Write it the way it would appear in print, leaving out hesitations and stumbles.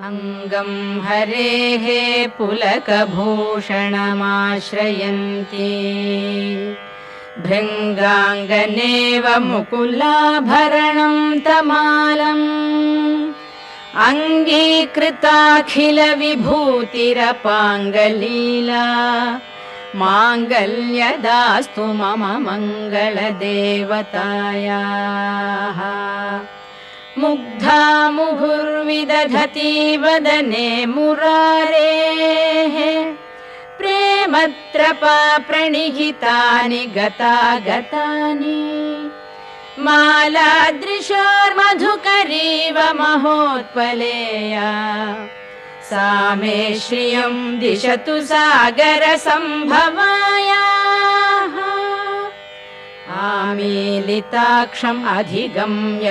अङ्गं हरेः पुलकभूषणमाश्रयन्ती भृङ्गाङ्गनेव मुकुलाभरणं तमालम् अङ्गीकृताखिलविभूतिरपाङ्गलीला माङ्गल्यदास्तु मम मङ्गलदेवतायाः मुग्धा मुहुर्विदधती वदने मुरारेः प्रेमत्रपा प्रणिहितानि गतागतानि मालादृशोर्मधुकरीव महोत्पलेया सा मे श्रियं दिशतु सागरसम्भवायाः आमीलिताक्षम् अधिगम्य